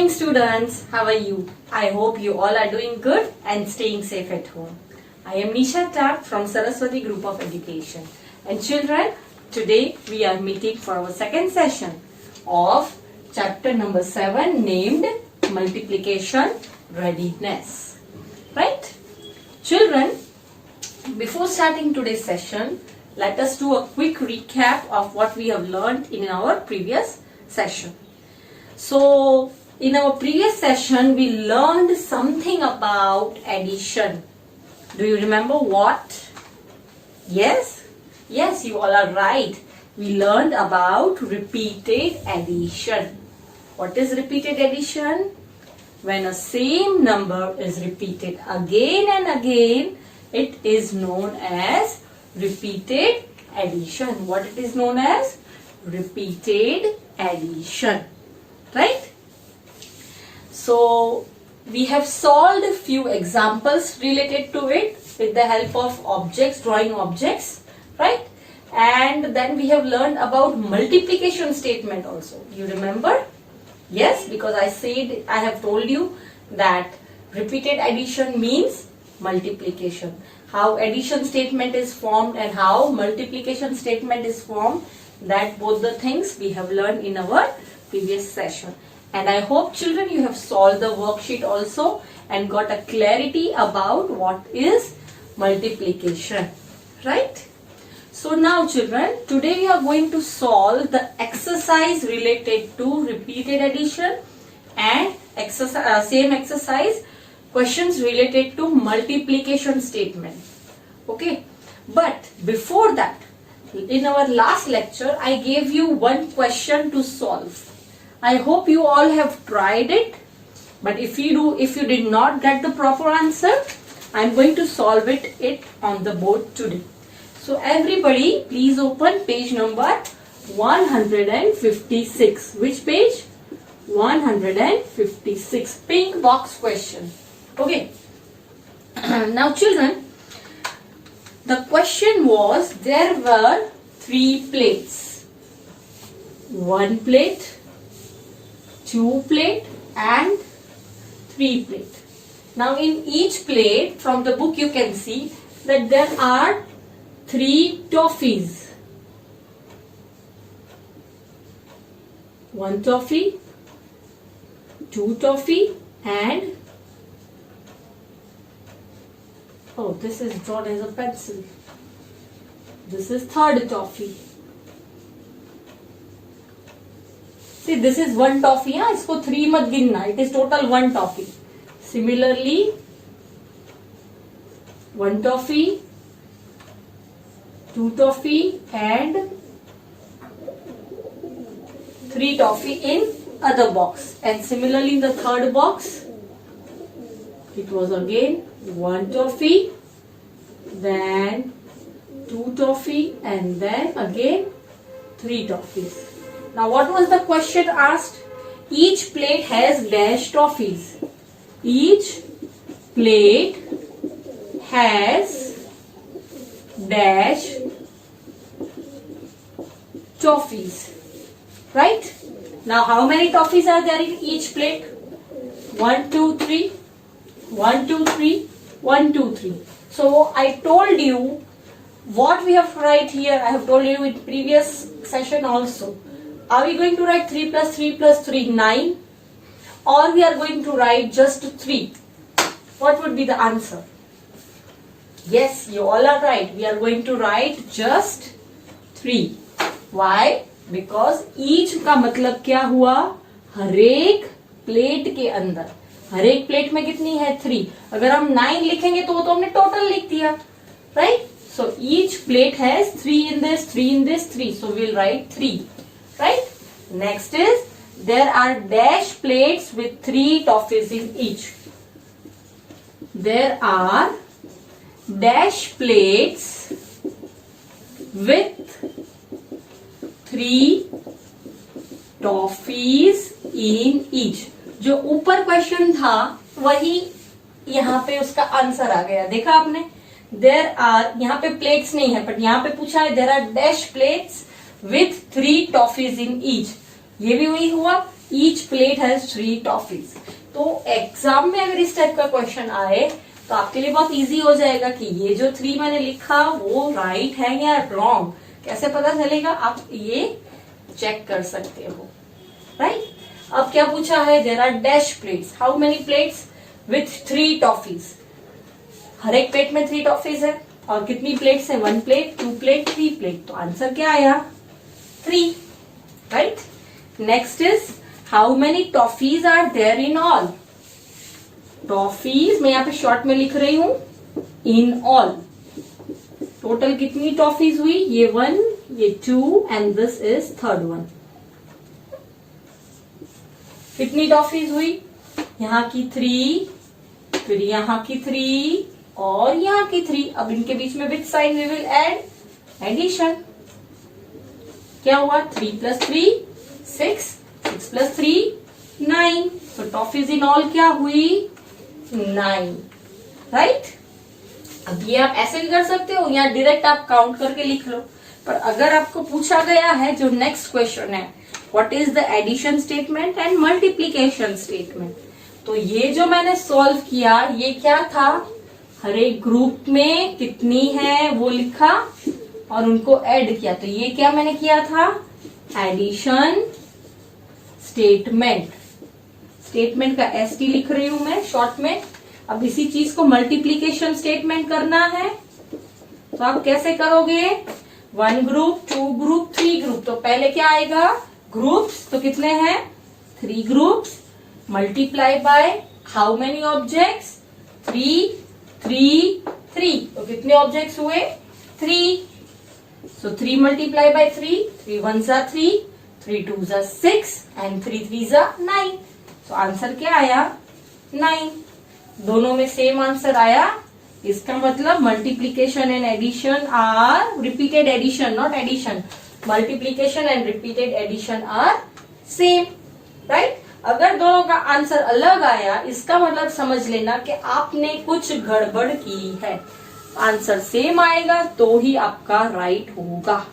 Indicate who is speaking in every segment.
Speaker 1: morning students, how are you? I hope you all are doing good and staying safe at home. I am Nisha Tak from Saraswati Group of Education. And children, today we are meeting for our second session of chapter number 7 named Multiplication Readiness. Right? Children, before starting today's session, let us do a quick recap of what we have learned in our previous session. So, in our previous session, we learned something about addition. Do you remember what? Yes? Yes, you all are right. We learned about repeated addition. What is repeated addition? When a same number is repeated again and again, it is known as repeated addition. What it is known as? Repeated addition. Right? So, we have solved a few examples related to it with the help of objects, drawing objects, right? And then we have learned about multiplication statement also. You remember? Yes, because I have told you that repeated addition means multiplication. How addition statement is formed and how multiplication statement is formed, that both the things we have learned in our previous session. And I hope children you have solved the worksheet also and got a clarity about what is multiplication, right? So now children, today we are going to solve the exercise related to repeated addition and same exercise questions related to multiplication statement. Okay, but before that, in our last lecture, I gave you one question to solve. I hope you all have tried it, but if you did not get the proper answer, I am going to solve it on the board today. So everybody, please open page number 156. Which page? 156. Pink box question. Okay. Now children, the question was, there were 3 plates. 1 plate, 2 plate and 3 plate. Now in each plate, from the book you can see that there are 3 toffees. 1 toffee, 2 toffee and this is drawn as a pencil. This is 3rd toffee. See, this is 1 toffee. Isko 3 mat ginna. It is total 1 toffee. Similarly, 1 toffee, 2 toffee and 3 toffee in other box. And similarly in the 3rd box, it was again 1 toffee, then 2 toffee and then again 3 toffees. Now what was the question asked? Each plate has dash toffees. Each plate has dash toffees. Right? Now how many toffees are there in each plate? 1, 2, 3. 1, 2, 3. 1, 2, 3. So I told you what we have to write here. I have told you in previous session also. Are we going to write 3 plus 3 plus 3, 9? Or we are going to write just 3? What would be the answer? Yes, you all are right. We are going to write just 3. Why? Because each का मतलब क्या हुआ? हर एक plate के अंदर. हर एक plate में कितनी है? 3. अगर हम 9 लिखेंगे तो वो तो हमने टोटल लिख दिया. Right? So each plate has 3 in this, 3 in this, 3. So we'll write 3. Right? Next is, there are dash plates with 3 toffees in each. There are dash plates with 3 toffees in each. जो ऊपर question था वही यहाँ पे उसका answer आ गया. देखा आपने? There are, यहाँ पे प्लेट्स नहीं है, बट यहाँ पे पूछा है there are dash plates with 3 toffees in each. ये भी वही हुआ. Each plate has 3 toffees. तो एग्जाम में अगर इस टाइप का क्वेश्चन आए तो आपके लिए बहुत इजी हो जाएगा कि ये जो 3 मैंने लिखा वो राइट है या रॉन्ग, कैसे पता चलेगा, आप ये चेक कर सकते हो, राइट। अब क्या पूछा है, there are dash plates, how many plates with 3 toffees. हर एक प्लेट में 3 टॉफीज है और कितनी प्लेट्स है, 1 प्लेट, 2 प्लेट, 3 प्लेट। तो आंसर क्या आया, 3, right. Next is how many toffees are there in all. Toffees मैं यहाँ पे शॉर्ट में लिख रही हूं, इन ऑल। टोटल कितनी टॉफीज हुई, ये 1, ये 2 and this is third one. कितनी टॉफीज हुई, यहाँ की 3, फिर यहाँ की 3 और यहाँ की 3। अब इनके बीच में with sign we will add addition. क्या हुआ, 3 + 3 6, 6 + 3 9। तो टॉफीज इन ऑल क्या हुई, 9, राइट। अब ये आप ऐसे भी कर सकते हो या डायरेक्ट आप काउंट करके लिख लो। पर अगर आपको पूछा गया है जो नेक्स्ट क्वेश्चन है, what is the addition statement and multiplication statement, तो ये जो मैंने सॉल्व किया ये क्या था, हर एक ग्रुप में कितनी है वो लिखा और उनको ऐड किया। तो ये क्या मैंने किया था, एडिशन स्टेटमेंट। स्टेटमेंट का ST लिख रही हूं मैं शॉर्ट में। अब इसी चीज को मल्टीप्लीकेशन स्टेटमेंट करना है तो आप कैसे करोगे, 1 ग्रुप, 2 ग्रुप, 3 ग्रुप। तो पहले क्या आएगा, ग्रुप्स, तो कितने हैं, 3 groups, multiply by how many objects, 3, 3, 3। तो कितने ऑब्जेक्ट्स हुए, 3। सो 3 मल्टीप्लाई बाय 3, 3 1 जा 3, 3 2 जा 6 एंड 3 3 जा 9। तो आंसर क्या आया, 9। दोनों में सेम आंसर आया। इसका मतलब multiplication and addition are repeated addition, not addition. Multiplication and repeated addition are same, right. अगर दोनों का आंसर अलग आया इसका मतलब समझ लेना कि आपने कुछ गड़बड़ की है। आंसर सेम आएगा तो ही आपका राइट होगा,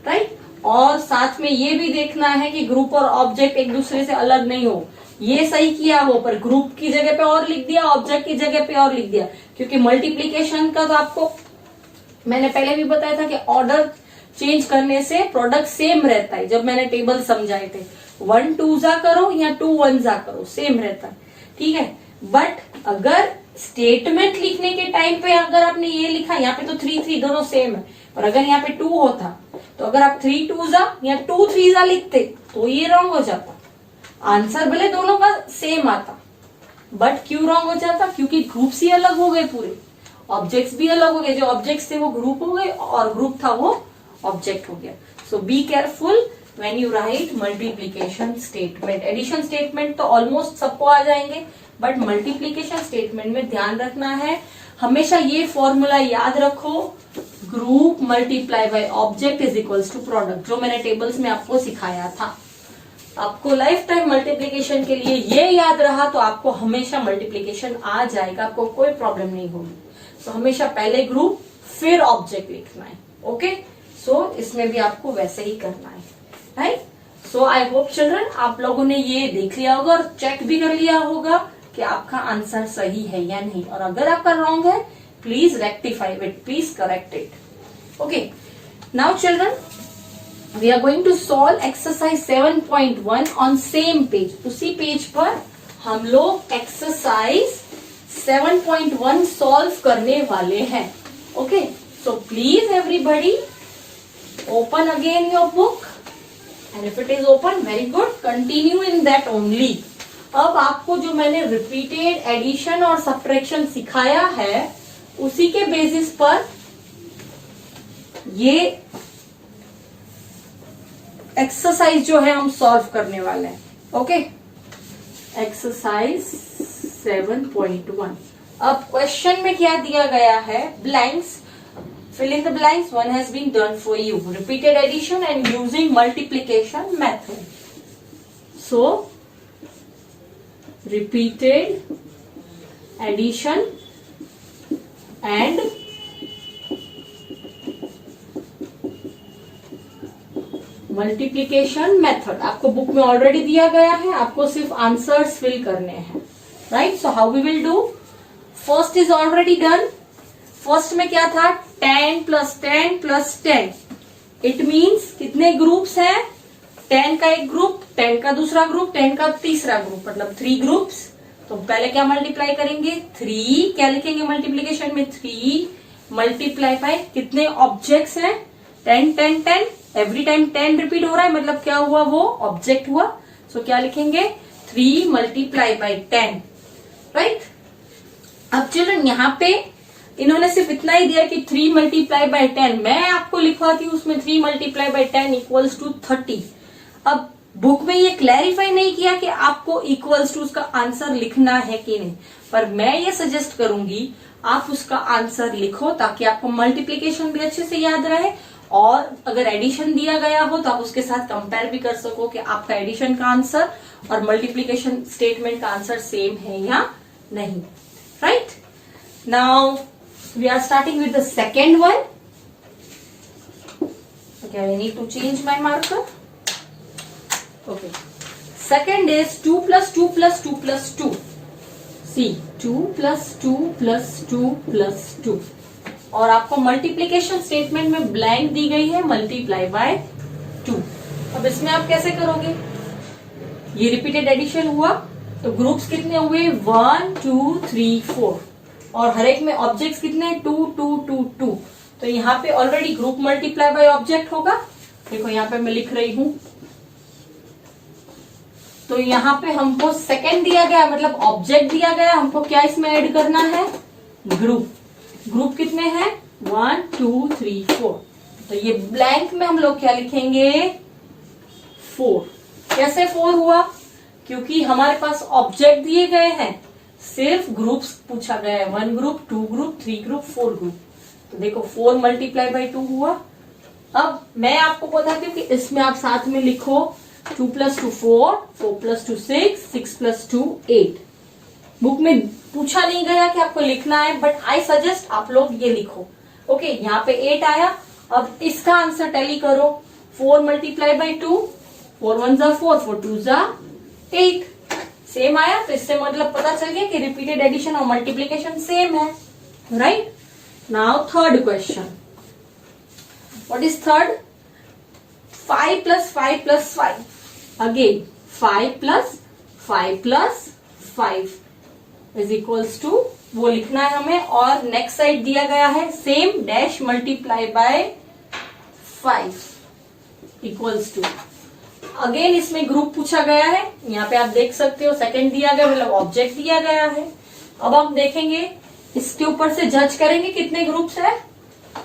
Speaker 1: राइट। और साथ में ये भी देखना है कि ग्रुप और ऑब्जेक्ट एक दूसरे से अलग नहीं हो। ये सही किया हो पर ग्रुप की जगह पे और लिख दिया, ऑब्जेक्ट की जगह पे और लिख दिया, क्योंकि मल्टीप्लीकेशन का तो आपको मैंने पहले भी बताया था कि ऑर्डर चेंज करने से प्रोडक्ट सेम रहता है। जब मैंने टेबल समझाए थे, 1 2 जा करो या 2 1 जा करो, सेम रहता है, ठीक है। बट अगर स्टेटमेंट लिखने के टाइम पे अगर आपने ये लिखा, यहाँ पे तो 3 3 दोनों सेम है, और अगर यहाँ पे 2 होता तो अगर आप 3 2 जा या 2 3 जा लिखते तो ये रॉन्ग हो जाता। आंसर भले दोनों का सेम आता बट क्यों रॉन्ग हो जाता, क्योंकि ग्रुप्स ही अलग हो गए, पूरे ऑब्जेक्ट्स भी अलग हो गए। जो ऑब्जेक्ट्स थे वो ग्रुप हो गए और ग्रुप था वो ऑब्जेक्ट हो गया। So be careful when you write multiplication statement. Addition statement तो ऑलमोस्ट सबको आ जाएंगे, बट मल्टीप्लीकेशन स्टेटमेंट में ध्यान रखना है, हमेशा ये फॉर्मूला याद रखो, group multiply by object is equals to product, जो मैंने टेबल्स में आपको सिखाया था। आपको लाइफ टाइम मल्टीप्लीकेशन के लिए ये याद रहा तो आपको हमेशा मल्टीप्लीकेशन आ जाएगा, आपको कोई प्रॉब्लम नहीं होगी। सो हमेशा पहले ग्रुप फिर ऑब्जेक्ट लिखना है, ओके। सो इसमें भी आपको वैसे ही करना है, right. So I hope children आप लोगों ने ये देख लिया होगा और चेक भी कर लिया होगा कि आपका आंसर सही है या नहीं, और अगर आपका रॉन्ग है please rectify it, please correct it, okay. Now children we are going to solve exercise 7.1 on same page। उसी पेज पर हम लोग एक्सरसाइज 7.1 सॉल्व करने वाले हैं, okay. So please everybody open again your book and if it is open very good, continue in that only. अब आपको जो मैंने रिपीटेड एडिशन और सब्ट्रैक्शन सिखाया है उसी के बेसिस पर ये एक्सरसाइज जो है हम सॉल्व करने वाले हैं, ओके। एक्सरसाइज 7.1। अब क्वेश्चन में क्या दिया गया है, blanks, fill in the blanks, one has been done for you, repeated addition and using multiplication method। so repeated addition and multiplication method आपको बुक में ऑलरेडी दिया गया है, आपको सिर्फ आंसर्स फिल करने हैं, right? So how we will do? First is already done. First में क्या था? 10 + 10 + 10. इट मीन्स कितने ग्रुप्स हैं? 10 का एक ग्रुप, 10 का दूसरा ग्रुप, 10 का तीसरा ग्रुप, मतलब 3 ग्रुप्स. तो पहले क्या मल्टीप्लाई करेंगे? 3. क्या लिखेंगे मल्टीप्लीकेशन में? 3 मल्टीप्लाई बाय कितने ऑब्जेक्ट्स हैं? 10 10 10. एवरी टाइम 10 रिपीट हो रहा है, मतलब क्या हुआ? वो ऑब्जेक्ट हुआ. सो क्या लिखेंगे? 3 मल्टीप्लाई बाय 10, राइट? अब चिल्ड्रन यहाँ पे इन्होंने सिर्फ इतना ही दिया कि 3 मल्टीप्लाई बाय 10. मैं आपको लिखवाती हूँ उसमें 3 मल्टीप्लाई बाय 10 इक्वल्स टू 30. अब बुक में ये क्लैरिफाई नहीं किया कि आपको इक्वल्स टू उसका आंसर लिखना है कि नहीं, पर मैं ये सजेस्ट करूंगी आप उसका आंसर लिखो ताकि आपको मल्टीप्लीकेशन भी अच्छे से याद रहे, और अगर एडिशन दिया गया हो तो आप उसके साथ कंपेयर भी कर सको कि आपका एडिशन का आंसर और मल्टीप्लीकेशन स्टेटमेंट का आंसर सेम है या नहीं, right? Now we are starting with the second one. Okay, I need to change my marker. Okay. Second is 2 + 2 + 2 + 2. See, 2 + 2 + 2 + 2. और आपको मल्टीप्लीकेशन स्टेटमेंट में ब्लैंक दी गई है मल्टीप्लाई बाय 2. अब इसमें आप कैसे करोगे? ये रिपीटेड एडिशन हुआ तो ग्रुप्स कितने हुए? 1 2 3 4, और हर एक में ऑब्जेक्ट्स कितने? 2 2 2 2. तो यहाँ पे already group multiply by object होगा. देखो यहाँ पे मैं लिख रही हूं, तो यहाँ पे हमको सेकेंड दिया गया, मतलब ऑब्जेक्ट दिया गया, हमको क्या इसमें ऐड करना है? ग्रुप. ग्रुप कितने हैं? 1 2 3 4. तो ये ब्लैंक में हम लोग क्या लिखेंगे? 4. कैसे 4 हुआ? क्योंकि हमारे पास ऑब्जेक्ट दिए गए हैं, सिर्फ ग्रुप्स पूछा गया है. 1 ग्रुप, 2 ग्रुप, 3 ग्रुप, 4 ग्रुप. तो देखो 4 मल्टीप्लाई बाय 2 हुआ. अब मैं आपको बताती हूँ कि इसमें आप साथ में लिखो 2 + 2 4, 4 + 2 6, 6 + 2 8. बुक में पूछा नहीं गया कि आपको लिखना है, बट आई सजेस्ट आप लोग ये लिखो. ओके, यहाँ पे 8 आया. अब इसका आंसर टैली करो. 4 मल्टीप्लाई बाय 2, 4 1 = 4, 4 2 = 8. सेम आया, तो इससे मतलब पता चल गया कि रिपीटेड एडिशन और मल्टीप्लीकेशन सेम है, right? Now third question. What is third? 5 + 5 + 5. Again 5 + 5 + 5 is equals to, वो लिखना है हमें, और नेक्स्ट साइड दिया गया है same dash multiply by 5 equals to. Again इसमें ग्रुप पूछा गया है. यहाँ पे आप देख सकते हो सेकंड दिया गया, मतलब ऑब्जेक्ट दिया गया है. अब हम देखेंगे इसके ऊपर से जज करेंगे कितने ग्रुप्स है.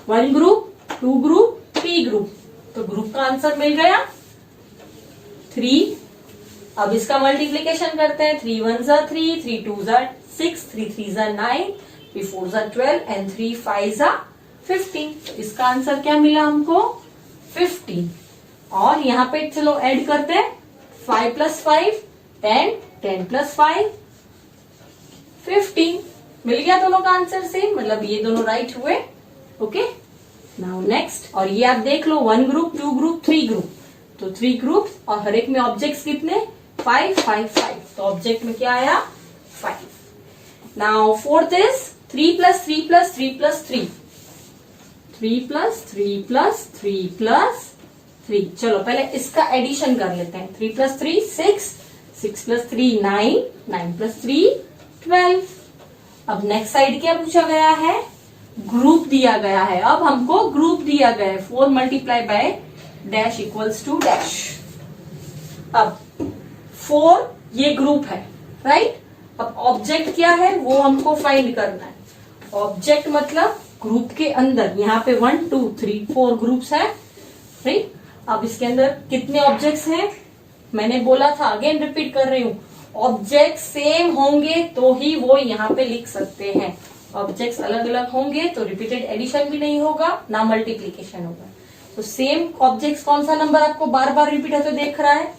Speaker 1: 1 ग्रुप, 2 ग्रुप, 3 ग्रुप. तो ग्रुप का आंसर मिल गया 3. अब इसका मल्टीप्लीकेशन करते हैं. 3 1 = 3, 3 2 = 6, 3 3 = 9, 3 4 = 12 एंड 3 5 = 15. तो इसका आंसर क्या मिला हमको? 15. और यहाँ पे चलो ऐड करते हैं. 5 + 5 10, 10 + 5 15. मिल गया दोनों का आंसर सेम, मतलब ये दोनों राइट हुए. Okay, now next. और ये आप देख लो 1 ग्रुप, 2 ग्रुप, 3 ग्रुप. तो 3 ग्रुप और हर एक में ऑब्जेक्ट्स कितने? 5 5 5. तो ऑब्जेक्ट में क्या आया? 5. Now fourth is 3 + 3 + 3 + 3. 3 + 3 + 3 + 3. चलो पहले इसका एडिशन कर लेते हैं. 3 + 3 6, 6 + 3 9, 9 + 3 12. अब नेक्स्ट साइड क्या पूछा गया है? ग्रुप दिया गया है. अब हमको ग्रुप दिया गया है 4 multiply by dash equals to dash. अब 4 ये ग्रुप है, राइट? अब ऑब्जेक्ट क्या है वो हमको फाइंड करना है. ऑब्जेक्ट मतलब ग्रुप के अंदर. यहाँ पे 1 2 3 4 ग्रुप्स है, राइट? अब इसके अंदर कितने ऑब्जेक्ट्स हैं? मैंने बोला था, अगेन रिपीट कर रही हूँ, ऑब्जेक्ट सेम होंगे तो ही वो यहाँ पे लिख सकते हैं. ऑब्जेक्ट्स अलग अलग होंगे तो रिपीटेड एडिशन भी नहीं होगा, ना मल्टीप्लीकेशन होगा. तो सेम ऑब्जेक्ट्स, कौन सा नंबर आपको बार बार रिपीट होते देख रहा है?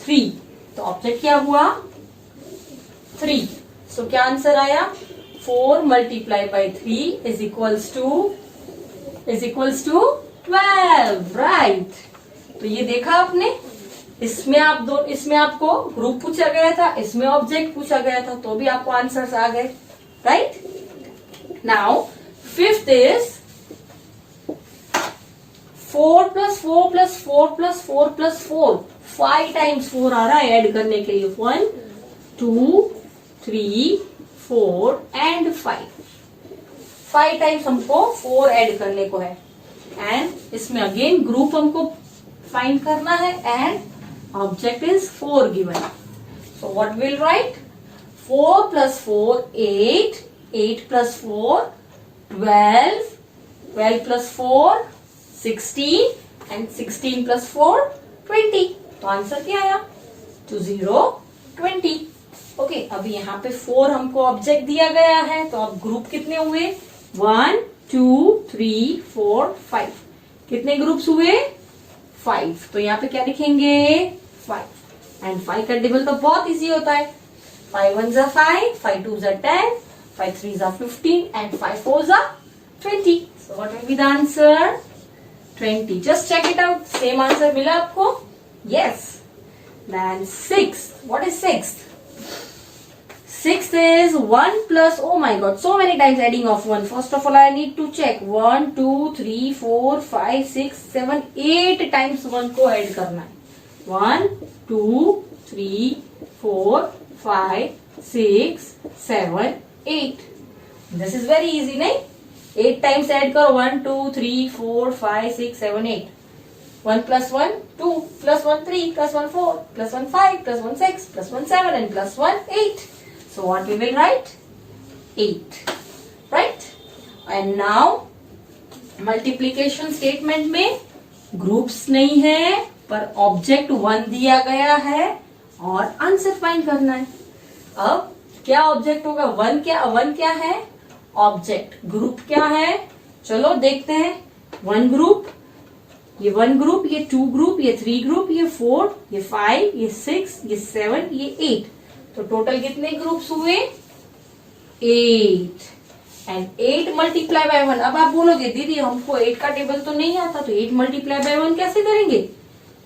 Speaker 1: 3. तो ऑब्जेक्ट क्या हुआ? 3. सो क्या आंसर आया? 4 multiply by 3 is equals to 12, right? तो ये देखा आपने, इसमें इसमें आपको ग्रुप पूछा गया था, इसमें ऑब्जेक्ट पूछा गया था, तो भी आपको आंसर्स आ गए, right. Now fifth is 4 + 4 + 4 + 4 + 4, 5 times 4 आ रहा है ऐड करने के लिए, 1 2 3 4 एंड 5 टाइम्स हमको 4 ऐड करने को है। एंड इसमें अगेन ग्रुप हमको फाइंड करना है and object is 4 given. So what we'll write? 4 + 4 8, 8 + 4 12, 12 + 4 16 and 16 + 4 20. तो आंसर क्या आया? 20 20. ओके, अब यहाँ पे 4 हमको ऑब्जेक्ट दिया गया है, तो अब ग्रुप कितने हुए? 1 2 3 4 5. कितने ग्रुप्स हुए? 5. तो यहाँ पे क्या लिखेंगे? 5. एंड 5 का टेबल तो बहुत इजी होता है, 5 1 = 5, 5 2 = 10, 5 3 = 15 and 5 4 = 20. So what will be the answer? 20. Just check it out. Same answer मिला आपको? Yes. Then sixth. What is sixth? Sixth is 1 plus, oh my god, so many times adding of 1. First of all, I need to check. 1 2 3 4 5 6 7 8 times 1 को add करना है. 1 2 3 4 5 6 7 8. This is very easy, नहीं? 8 times add करो. 1 2 3 4 5 6 7 8. 1 + 1 2 + 1 3 + 1 4 + 1 5 + 1 6 + 1 7 and + 1 8. So what we will write? 8. Right? And now multiplication statement में groups नहीं है, पर object 1 दिया गया है और आंसर फाइंड करना है. अब क्या ऑब्जेक्ट होगा? 1 क्या है? ऑब्जेक्ट. ग्रुप क्या है? चलो देखते हैं. 1 ग्रुप, ये 1 ग्रुप, ये 2 ग्रुप, ये 3 ग्रुप, ये 4, ये 5, ये 6, ये 7, ये 8. तो टोटल कितने ग्रुप्स हुए? 8. एंड 8 × 1. अब आप बोलोगे दीदी हमको 8 का टेबल तो नहीं आता, तो 8 × 1 कैसे करेंगे?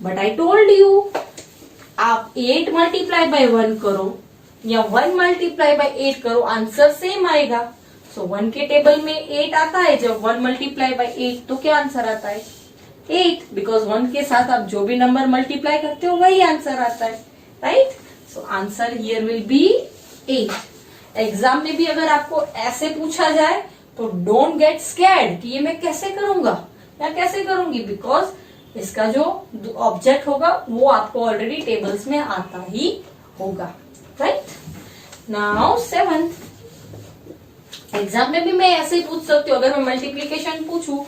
Speaker 1: बट आई टोल्ड यू, आप 8 × 1 करो या 1 × 8 करो, आंसर सेम आएगा. सो 1 के टेबल में 8 आता है, जब 1 × 8 तो क्या आंसर आता है? 8. बिकॉज 1 के साथ आप जो भी नंबर मल्टीप्लाई करते हो वही आंसर आता है, right? So answer here will be 8. Exam में भी अगर आपको ऐसे पूछा जाए तो डोंट गेट स्कैर्ड कि ये मैं कैसे करूंगा या कैसे करूंगी, बिकॉज इसका जो ऑब्जेक्ट होगा वो आपको ऑलरेडी टेबल्स में आता ही होगा, राइट? Now 7th. एग्जाम में भी मैं ऐसे ही पूछ सकती हूँ. अगर मैं मल्टीप्लीकेशन पूछूं,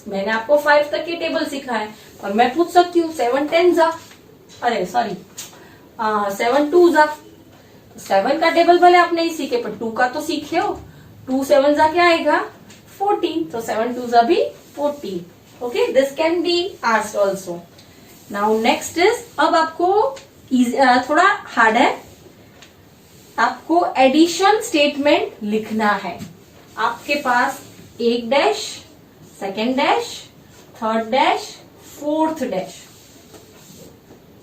Speaker 1: मैंने आपको 5 तक के टेबल सिखाए और मैं पूछ सकती हूँ 7 10 अरे सॉरी 7 2 7 का टेबल भले आप नहीं सीखे पर 2 का तो सीखे हो. 2 7 क्या आएगा? 14. तो 7 2 भी 14. Okay, this can be asked also. Now next is, अब आपको थोड़ा हार्ड है, आपको एडिशन स्टेटमेंट लिखना है. आपके पास 1 dash, 2nd dash, 3rd dash, 4th dash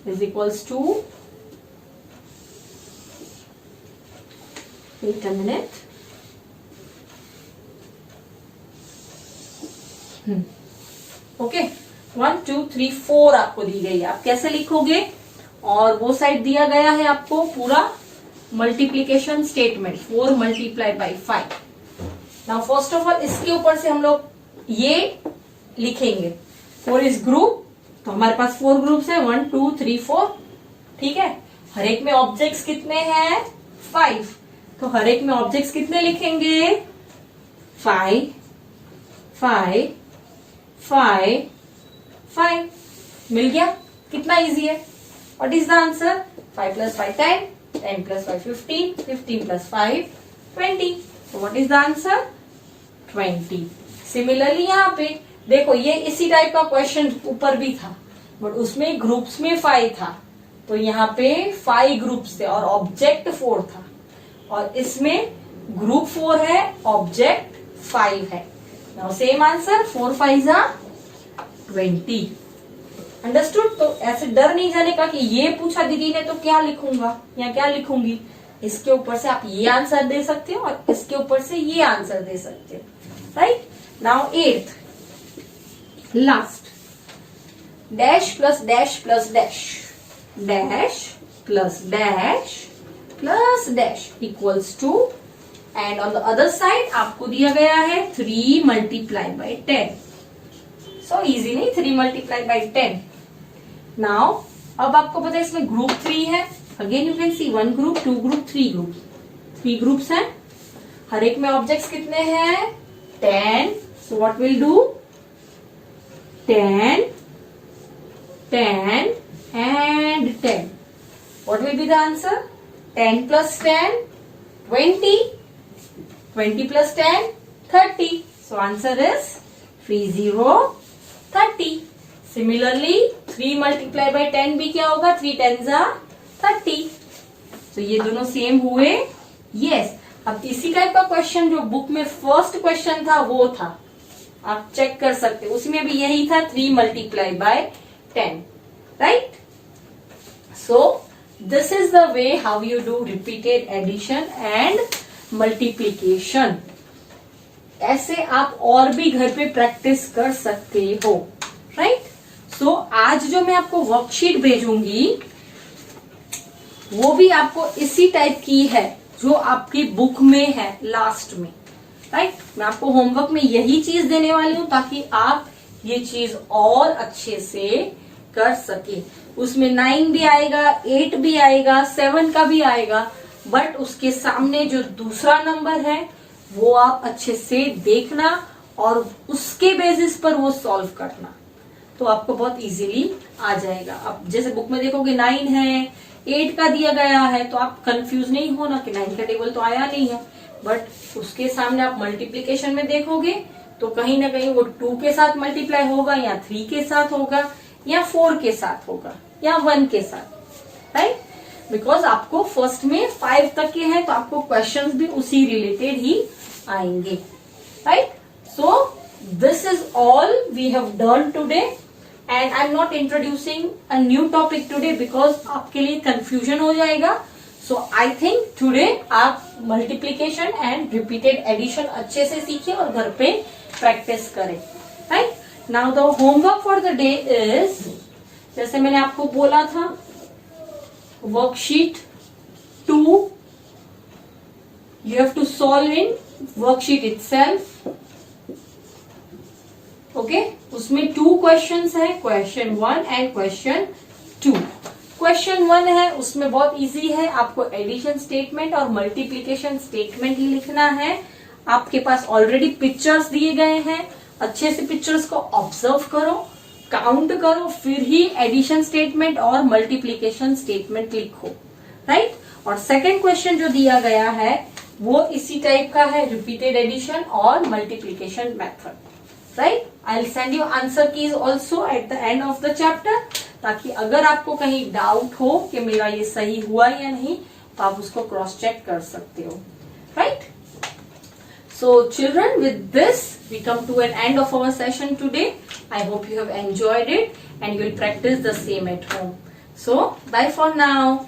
Speaker 1: is equals to, wait a minute. Okay, 1 2 3 4 आपको दी गई है. आप कैसे लिखोगे? और वो साइड दिया गया है आपको पूरा multiplication statement, 4 × 5. Now first of all इसके ऊपर से हम लोग ये लिखेंगे. 4 इज ग्रुप, तो हमारे पास 4 ग्रुप्स है, 1 2 3 4. ठीक है, हर एक में ऑब्जेक्ट्स कितने हैं? 5. तो हर एक में ऑब्जेक्ट्स कितने लिखेंगे? 5 5 5 5. मिल गया? कितना इजी है. What is the answer? 5 + 5 10, 10 + 5 15, 15 + 5 20. So what is the answer? 20. Similarly यहाँ पे देखो, ये इसी टाइप का क्वेश्चन ऊपर भी था, बट उसमें ग्रुप्स में 5 था, तो यहाँ पे 5 ग्रुप्स थे और ऑब्जेक्ट 4 था. और इसमें ग्रुप 4 है, ऑब्जेक्ट 5 है. Now same answer, 4 5 20. अंडरस्टूड? तो ऐसे डर नहीं जाने का कि ये पूछा दीदी ने तो क्या लिखूंगा या क्या लिखूंगी। इसके ऊपर से आप ये आंसर दे सकते हो और इसके ऊपर से ये आंसर दे सकते हो। Right, now 8th last, dash plus dash plus dash, dash plus dash plus dash equals to, and on the other side आपको दिया गया है 3 मल्टीप्लाई बाई 10। सो इजी नहीं, 3 मल्टीप्लाई बाई 10। नाउ अब आपको पता है इसमें ग्रुप 3 है। Again you can see 1 group, 2 group, 3 group, 3 groups हैं। हर एक में ऑब्जेक्ट्स कितने हैं? 10। So what will do? 10, 10 and 10. What will be the answer? 10 plus 10, 20. 20 plus 10, 30. So answer is 30. Similarly, 3 multiply by 10 भी क्या होगा? 3 10s are 30. So ये दोनों सेम हुए। Yes. अब इसी टाइप का क्वेश्चन जो बुक में फर्स्ट क्वेश्चन था वो था, आप चेक कर सकते हो, उसमें भी यही था 3 multiply by 10. Right? So this is the way how you do repeated addition and multiplication. ऐसे आप और भी घर पे प्रैक्टिस कर सकते हो। राइट? सो आज जो मैं आपको वर्कशीट भेजूंगी वो भी आपको इसी टाइप की है जो आपकी बुक में है लास्ट में। राइट? मैं आपको होमवर्क में यही चीज देने वाली हूं ताकि आप ये चीज और अच्छे से कर सके। उसमें 9 भी आएगा, 8 भी आएगा, 7 का भी आएगा, बट उसके सामने जो दूसरा नंबर है वो आप अच्छे से देखना और उसके बेसिस पर वो सॉल्व करना, तो आपको बहुत इजीली आ जाएगा। अब जैसे बुक में देखोगे 9 है, 8 का दिया गया है, तो आप कंफ्यूज नहीं होना कि 9 का टेबल तो आया नहीं है, बट उसके सामने आप मल्टीप्लीकेशन में देखोगे तो कहीं ना कहीं वो 2 के साथ मल्टीप्लाई होगा या 3 के साथ होगा या 4 के साथ होगा या 1 के साथ। राइट? बिकॉज आपको फर्स्ट में 5 तक के हैं तो आपको क्वेश्चंस भी उसी रिलेटेड ही आएंगे। Right? So this is all we have done today, and I am not introducing a new topic today because आपके लिए कंफ्यूजन हो जाएगा। सो आई थिंक टुडे आप मल्टीप्लीकेशन एंड रिपीटेड एडिशन अच्छे से सीखिए और घर पे प्रैक्टिस करें। Right? Now the homework for the day is, जैसे मैंने आपको बोला था, worksheet 2 you have to solve in worksheet itself. Okay, उसमें 2 questions है, question 1 and question 2. Question 1 है, उसमें बहुत इजी है, आपको एडिशन स्टेटमेंट और मल्टीप्लीकेशन स्टेटमेंट ही लिखना है। आपके पास ऑलरेडी पिक्चर्स दिए गए हैं, अच्छे से पिक्चर्स को ऑब्जर्व करो, काउंट करो, फिर ही एडिशन स्टेटमेंट और मल्टीप्लीकेशन स्टेटमेंट लिखो। राइट? और सेकंड क्वेश्चन जो दिया गया है वो इसी टाइप का है, रिपीटेड एडिशन और multiplication method. Right? I will send you answer keys also at the end of the chapter, ताकि अगर आपको कहीं डाउट हो कि मेरा ये सही हुआ या नहीं तो आप उसको क्रॉस चेक कर सकते हो। Right? So children, with this we come to an end of our session today. I hope you have enjoyed it and you will practice the same at home. So bye for now.